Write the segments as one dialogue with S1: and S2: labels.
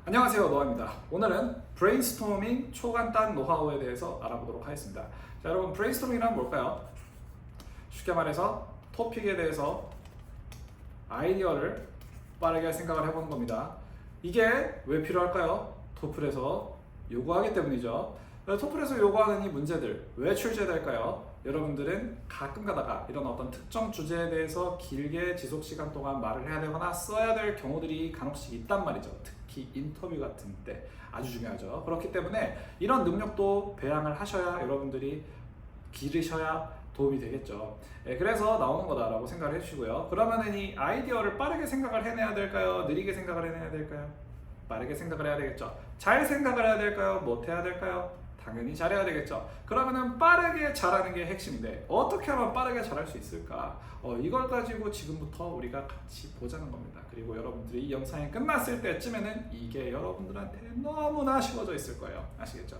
S1: 안녕하세요, 노아입니다. 오늘은 브레인스토밍 초간단 노하우에 대해서 알아보도록 하겠습니다. 자, 여러분, 브레인스토밍이란 뭘까요? 쉽게 말해서 토픽에 대해서 아이디어를 빠르게 생각을 해보는 겁니다. 이게 왜 필요할까요? 토플에서 요구하기 때문이죠. 토플에서 요구하는 이 문제들 왜 출제될까요? 여러분들은 가끔 가다가 이런 어떤 특정 주제에 대해서 길게 지속 시간 동안 말을 해야 되거나 써야 될 경우들이 간혹씩 있단 말이죠. 특히 인터뷰 같은 때 아주 중요하죠. 그렇기 때문에 이런 능력도 배양을 하셔야 여러분들이 기르셔야 도움이 되겠죠. 그래서 나오는 거다라고 생각을 해주시고요. 그러면은 이 아이디어를 빠르게 생각을 해내야 될까요? 느리게 생각을 해내야 될까요? 빠르게 생각을 해야 되겠죠. 잘 생각을 해야 될까요? 못해야 될까요? 당연히 잘해야 되겠죠. 그러면은 빠르게 잘하는 게 핵심인데 어떻게 하면 빠르게 잘할 수 있을까? 이걸 가지고 지금부터 우리가 같이 보자는 겁니다. 그리고 여러분들이 이 영상이 끝났을 때쯤에는 이게 여러분들한테 너무나 쉬워져 있을 거예요. 아시겠죠?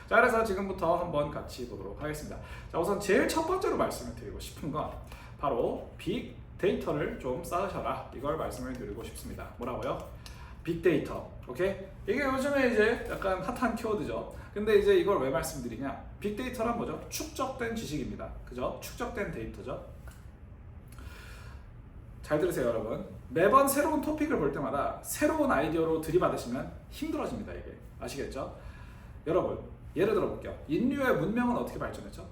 S1: 자, 그래서 지금부터 한번 같이 보도록 하겠습니다. 자, 우선 제일 첫 번째로 말씀을 드리고 싶은 건 바로 빅 데이터를 좀 쌓으셔라. 이걸 말씀을 드리고 싶습니다. 뭐라고요? 빅데이터. 오케이? 이게 요즘에 이제 약간 핫한 키워드죠. 근데 이제 이걸 왜 말씀드리냐? 빅데이터란 뭐죠? 축적된 지식입니다. 그죠? 축적된 데이터죠. 잘 들으세요, 여러분. 매번 새로운 토픽을 볼 때마다 새로운 아이디어로 들이받으시면 힘들어집니다, 이게. 아시겠죠? 여러분, 예를 들어 볼게요. 인류의 문명은 어떻게 발전했죠?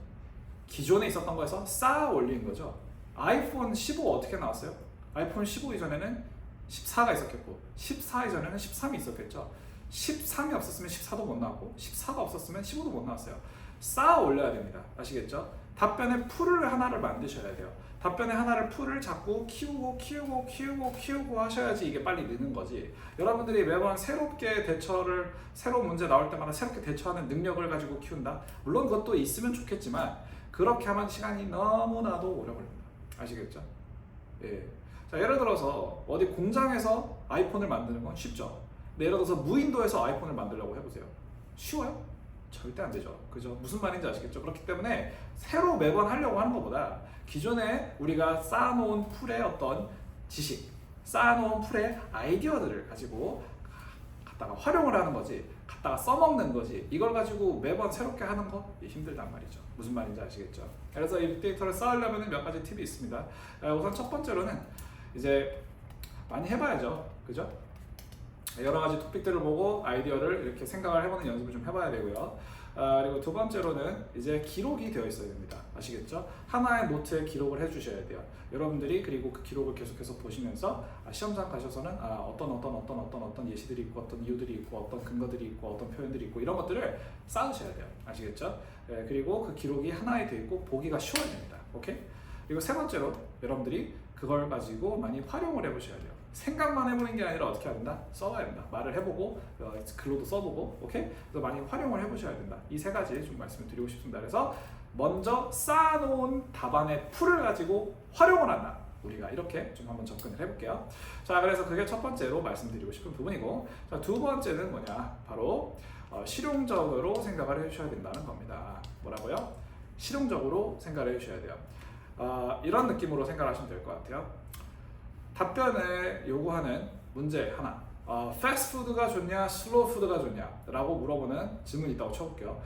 S1: 기존에 있었던 거에서 쌓아 올린 거죠. 아이폰 15 어떻게 나왔어요? 아이폰 15 이전에는 14가 있었겠고 14 이전에는 13이 있었겠죠. 13이 없었으면 14도 못 나왔고 14가 없었으면 15도 못 나왔어요. 쌓아 올려야 됩니다. 아시겠죠? 답변의 풀을 하나를 만드셔야 돼요. 답변의 하나를 풀을 자꾸 키우고 하셔야지 이게 빨리 느는 거지. 여러분들이 매번 새롭게 대처를 새로운 문제 나올 때마다 새롭게 대처하는 능력을 가지고 키운다. 물론 그것도 있으면 좋겠지만 그렇게 하면 시간이 너무나도 오래 걸립니다. 아시겠죠? 예. 자, 예를 들어서 어디 공장에서 아이폰을 만드는 건 쉽죠. 근데 예를 들어서 무인도에서 아이폰을 만들려고 해보세요. 쉬워요? 절대 안 되죠. 그죠? 무슨 말인지 아시겠죠? 그렇기 때문에 새로 매번 하려고 하는 것보다 기존에 우리가 쌓아놓은 풀의 어떤 지식, 쌓아놓은 풀의 아이디어들을 가지고 갖다가 활용을 하는 거지, 갖다가 써먹는 거지, 이걸 가지고 매번 새롭게 하는 거 힘들단 말이죠. 무슨 말인지 아시겠죠? 그래서 이 빅데이터를 쌓으려면 몇 가지 팁이 있습니다. 우선 첫 번째로는 이제 많이 해봐야죠. 그죠? 여러 가지 토픽들을 보고 아이디어를 이렇게 생각을 해보는 연습을 좀 해봐야 되고요. 그리고 두 번째로는 이제 기록이 되어 있어야 됩니다. 아시겠죠? 하나의 노트에 기록을 해주셔야 돼요. 여러분들이 그리고 그 기록을 계속해서 보시면서 시험장 가셔서는 어떤 예시들이 있고 어떤 이유들이 있고 어떤 근거들이 있고 어떤 표현들이 있고 이런 것들을 쌓으셔야 돼요. 아시겠죠? 그리고 그 기록이 하나에 되어 있고 보기가 쉬워야 됩니다. 오케이? 그리고 세 번째로 여러분들이 그걸 가지고 많이 활용을 해보셔야 돼요. 생각만 해보는 게 아니라 어떻게 해야 된다? 써봐야 된다. 말을 해보고 글로도 써보고, 오케이? 그래서 많이 활용을 해보셔야 된다. 이 세 가지 좀 말씀을 드리고 싶습니다. 그래서 먼저 쌓아놓은 답안의 풀을 가지고 활용을 한다. 우리가 이렇게 좀 한번 접근을 해볼게요. 자, 그래서 그게 첫 번째로 말씀드리고 싶은 부분이고, 자, 두 번째는 뭐냐? 바로 실용적으로 생각을 해주셔야 된다는 겁니다. 뭐라고요? 실용적으로 생각을 해주셔야 돼요. 이런 느낌으로 생각하시면 될 것 같아요. 답변을 요구하는 문제 하나, 패스트푸드가 좋냐 슬로우푸드가 좋냐 라고 물어보는 질문이 있다고 쳐볼게요.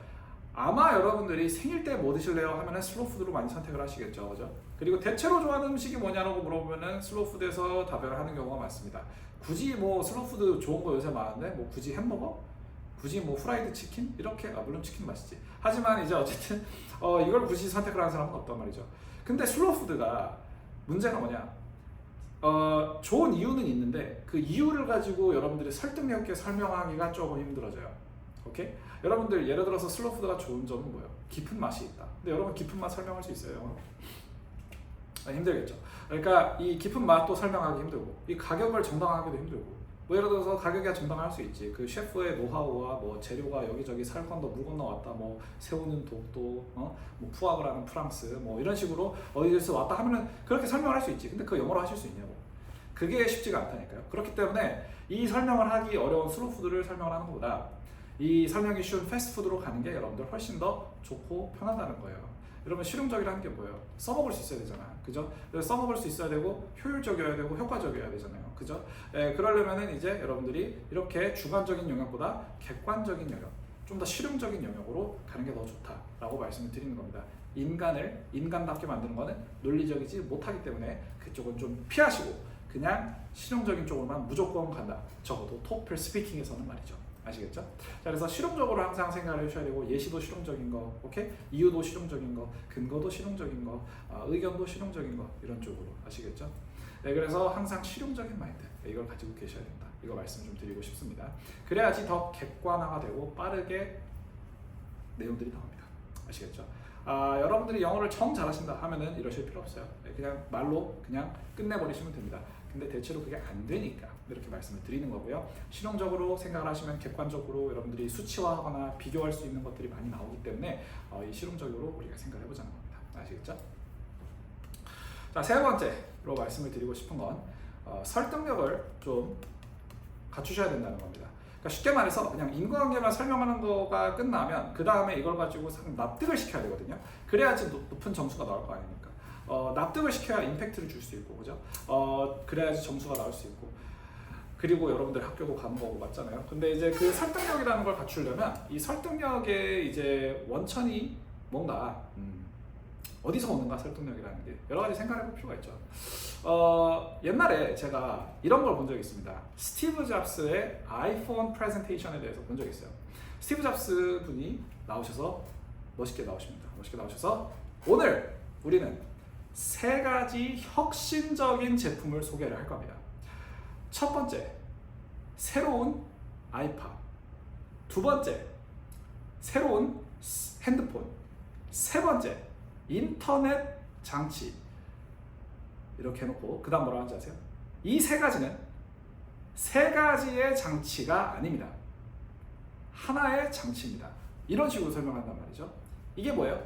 S1: 아마 여러분들이 생일 때 뭐 드실래요? 하면은 슬로우푸드로 많이 선택을 하시겠죠. 그죠? 그리고 대체로 좋아하는 음식이 뭐냐라고 물어보면은 슬로우푸드에서 답변을 하는 경우가 많습니다. 굳이 뭐 슬로우푸드 좋은 거 요새 많은데 뭐 굳이 햄버거? 굳이 뭐 프라이드 치킨? 이렇게, 물론 치킨 맛있지. 하지만 이제 어쨌든 이걸 굳이 선택을 하는 사람은 없단 말이죠. 근데 슬로우푸드가 문제가 뭐냐? 좋은 이유는 있는데 그 이유를 가지고 여러분들이 설득력 있게 설명하기가 조금 힘들어져요. 오케이? 여러분들 예를 들어서 슬로우푸드가 좋은 점은 뭐예요? 깊은 맛이 있다. 근데 여러분 깊은 맛 설명할 수 있어요? 힘들겠죠. 그러니까 이 깊은 맛도 설명하기 힘들고 이 가격을 정당화하기도 힘들고 뭐 예를 들어서 가격이 정당할 수 있지. 그 셰프의 노하우와 뭐 재료가 여기저기 살 건너 물 건너 왔다, 뭐 새우는 독도, 뭐 푸아그라는 프랑스, 뭐 이런 식으로 어디에서 왔다 하면은 그렇게 설명을 할 수 있지. 근데 그 영어로 하실 수 있냐고. 그게 쉽지가 않다니까요. 그렇기 때문에 이 설명을 하기 어려운 슬로우푸드를 설명을 하는 것보다 이 설명이 쉬운 패스트푸드로 가는 게 여러분들 훨씬 더 좋고 편하다는 거예요. 여러분 실용적이라는 게 뭐예요? 써먹을 수 있어야 되잖아, 그죠? 그래서 써먹을 수 있어야 되고 효율적이어야 되고 효과적이어야 되잖아요, 그죠? 그러려면은 이제 여러분들이 이렇게 주관적인 영역보다 객관적인 영역, 좀 더 실용적인 영역으로 가는 게 더 좋다라고 말씀을 드리는 겁니다. 인간을 인간답게 만드는 거는 논리적이지 못하기 때문에 그쪽은 좀 피하시고 그냥 실용적인 쪽으로만 무조건 간다. 적어도 토플 스피킹에서는 말이죠. 아시겠죠? 자, 그래서 실용적으로 항상 생각을 해주셔야 되고 예시도 실용적인 거, 오케이? 이유도 실용적인 거, 근거도 실용적인 거, 의견도 실용적인 거 이런 쪽으로 아시겠죠? 네, 그래서 항상 실용적인 마인드 이걸 가지고 계셔야 된다. 이거 말씀 좀 드리고 싶습니다. 그래야지 더 객관화가 되고 빠르게 내용들이 나옵니다. 아시겠죠? 여러분들이 영어를 정 잘하신다 하면은 이러실 필요 없어요. 그냥 말로 그냥 끝내버리시면 됩니다. 근데 대체로 그게 안 되니까 이렇게 말씀을 드리는 거고요. 실용적으로 생각을 하시면 객관적으로 여러분들이 수치화하거나 비교할 수 있는 것들이 많이 나오기 때문에 이 실용적으로 우리가 생각을 해보자는 겁니다. 아시겠죠? 자, 세 번째로 말씀을 드리고 싶은 건 설득력을 좀 갖추셔야 된다는 겁니다. 그러니까 쉽게 말해서 그냥 인과관계만 설명하는 거가 끝나면 그 다음에 이걸 가지고 납득을 시켜야 되거든요. 그래야지 높은 점수가 나올 거 아닙니까? 납득을 시켜야 임팩트를 줄 수 있고, 그죠? 그래야지 점수가 나올 수 있고, 그리고 여러분들 학교도 가는 거고 맞잖아요. 근데 이제 그 설득력이라는 걸 갖추려면 이 설득력의 이제 원천이 뭔가 어디서 오는가 설득력이라는 게 여러 가지 생각해 볼 필요가 있죠. 옛날에 제가 이런 걸 본 적이 있습니다. 스티브 잡스의 아이폰 프레젠테이션에 대해서 본 적이 있어요. 스티브 잡스 분이 나오셔서 멋있게 나오십니다. 멋있게 나오셔서 오늘 우리는 세 가지 혁신적인 제품을 소개를 할 겁니다. 첫 번째, 새로운 아이팟. 두 번째, 새로운 핸드폰. 세 번째, 인터넷 장치. 이렇게 해놓고 그 다음 뭐라고 하는지 아세요? 이 세 가지는 세 가지의 장치가 아닙니다. 하나의 장치입니다. 이런 식으로 설명한단 말이죠. 이게 뭐예요?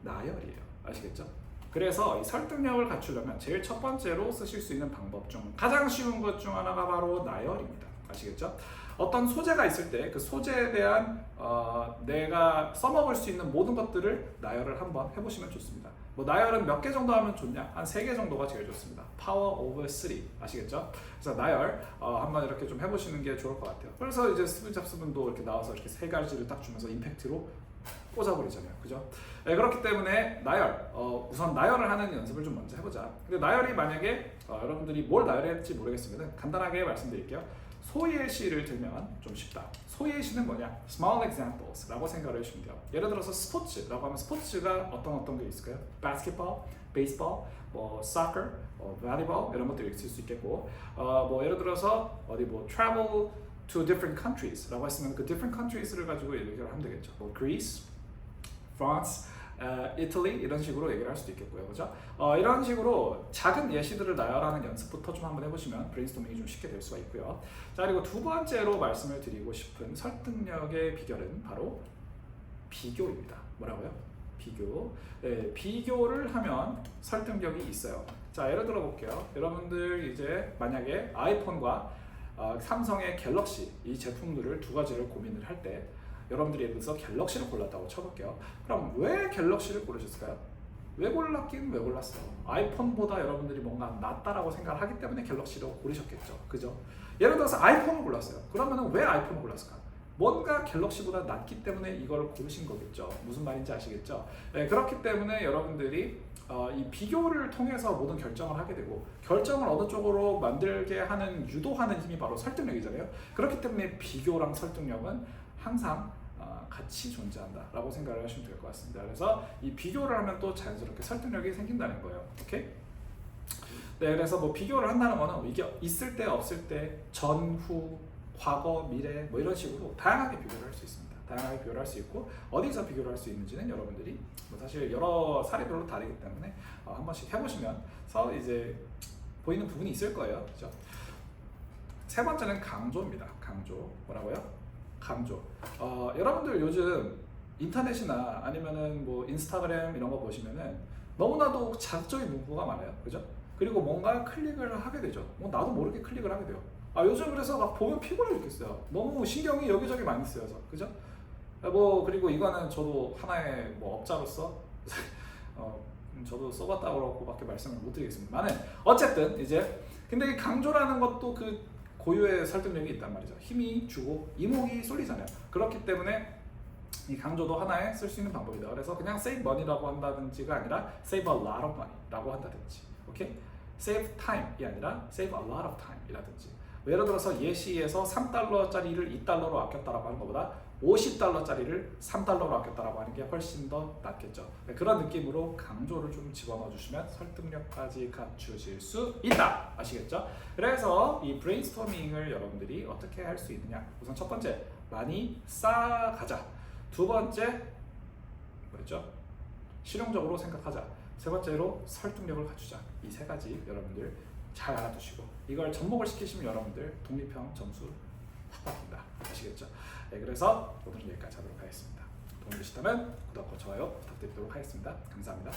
S1: 나열이에요. 아시겠죠? 그래서 이 설득력을 갖추려면 제일 첫 번째로 쓰실 수 있는 방법 중 가장 쉬운 것 중 하나가 바로 나열입니다. 아시겠죠? 어떤 소재가 있을 때 그 소재에 대한 내가 써먹을 수 있는 모든 것들을 나열을 한번 해보시면 좋습니다. 뭐 나열은 몇 개 정도 하면 좋냐? 한 3개 정도가 제일 좋습니다. Power over 3 아시겠죠? 그래서 나열 한번 이렇게 좀 해보시는 게 좋을 것 같아요. 그래서 이제 스티브 잡스 분도 이렇게 나와서 이렇게 세 가지를 딱 주면서 임팩트로 꽂아버리잖아요. 그죠? 네, 그렇기 때문에 나열, 우선 나열을 하는 연습을 좀 먼저 해보자. 근데 나열이 만약에 여러분들이 뭘 나열할지 모르겠으면 간단하게 말씀드릴게요. 소예시를 들면 좀 쉽다. 소예시는 뭐냐? Small examples라고 생각을 해주시면 돼요. 예를 들어서 스포츠라고 하면 스포츠가 어떤 게 있을까요? Basketball, baseball, 뭐 soccer, volleyball 이런 것들이 있을 수 있겠고, 뭐 예를 들어서 어디 뭐 travel to different countries라고 했으면 그 different countries를 가지고 얘기를 하면 되겠죠. 뭐 Greece, France, Italy 이런 식으로 얘기를 할 수도 있겠고요, 그죠? 이런 식으로 작은 예시들을 나열하는 연습부터 좀 한번 해보시면 브레인스토밍이 좀 쉽게 될 수가 있고요. 자, 그리고 두 번째로 말씀을 드리고 싶은 설득력의 비결은 바로 비교입니다. 뭐라고요? 비교. 네, 비교를 하면 설득력이 있어요. 자, 예를 들어 볼게요. 여러분들 이제 만약에 아이폰과 삼성의 갤럭시 이 제품들을 두 가지를 고민을 할 때 여러분들이 예를 들어서 갤럭시를 골랐다고 쳐볼게요. 그럼 왜 갤럭시를 고르셨을까요? 왜 골랐긴 왜 골랐어요? 아이폰보다 여러분들이 뭔가 낫다라고 생각을 하기 때문에 갤럭시를 고르셨겠죠. 그죠? 예를 들어서 아이폰을 골랐어요. 그러면 왜 아이폰을 골랐을까? 뭔가 갤럭시보다 낫기 때문에 이걸 고르신 거겠죠. 무슨 말인지 아시겠죠? 네, 그렇기 때문에 여러분들이 이 비교를 통해서 모든 결정을 하게 되고 결정을 어느 쪽으로 만들게 하는 유도하는 힘이 바로 설득력이잖아요. 그렇기 때문에 비교랑 설득력은 항상 같이 존재한다라고 생각을 하시면 될 것 같습니다. 그래서 이 비교를 하면 또 자연스럽게 설득력이 생긴다는 거예요. 오케이? 네, 그래서 뭐 비교를 한다는 거는 이게 있을 때 없을 때 전후 과거, 미래 뭐 이런 식으로 다양하게 비교를 할 수 있습니다. 다양하게 비교를 할 수 있고 어디서 비교를 할 수 있는지는 여러분들이 뭐 사실 여러 사례별로 다르기 때문에 한 번씩 해보시면서 이제 보이는 부분이 있을 거예요. 그죠? 세 번째는 강조입니다. 강조. 뭐라고요? 강조. 여러분들 요즘 인터넷이나 아니면은 뭐 인스타그램 이런 거 보시면은 너무나도 자극적인 문구가 많아요. 그죠? 그리고 뭔가 클릭을 하게 되죠. 뭐 나도 모르게 클릭을 하게 돼요. 요즘 그래서 막 보면 피곤해 죽겠어요. 너무 신경이 여기저기 많이 쓰여서. 그죠? 뭐 그리고 이거는 저도 하나의 뭐 업자로서 저도 써봤다고밖에 말씀을 못 드리겠습니다만 어쨌든 이제 근데 이 강조라는 것도 그 고유의 설득력이 있단 말이죠. 힘이 주고 이목이 쏠리잖아요. 그렇기 때문에 이 강조도 하나에 쓸 수 있는 방법이다. 그래서 그냥 save money라고 한다든지가 아니라 save a lot of money라고 한다든지, 오케이? save time이 아니라 save a lot of time이라든지. 예를 들어서 예시에서 3달러짜리를 2달러로 아꼈다라고 하는 것보다 50달러짜리를 3달러로 아꼈다라고 하는 게 훨씬 더 낫겠죠. 그런 느낌으로 강조를 좀 집어넣어 주시면 설득력까지 갖추실 수 있다. 아시겠죠? 그래서 이 브레인스토밍을 여러분들이 어떻게 할 수 있느냐. 우선 첫 번째, 많이 쌓아가자. 두 번째, 뭐였죠? 실용적으로 생각하자. 세 번째로 설득력을 갖추자. 이 세 가지 여러분들 잘 알아두시고 이걸 접목을 시키시면 여러분들 독립형 점수 확 받습니다. 아시겠죠? 네, 그래서 오늘은 여기까지 하도록 하겠습니다. 도움이 되셨다면 구독과 좋아요 부탁드리도록 하겠습니다. 감사합니다.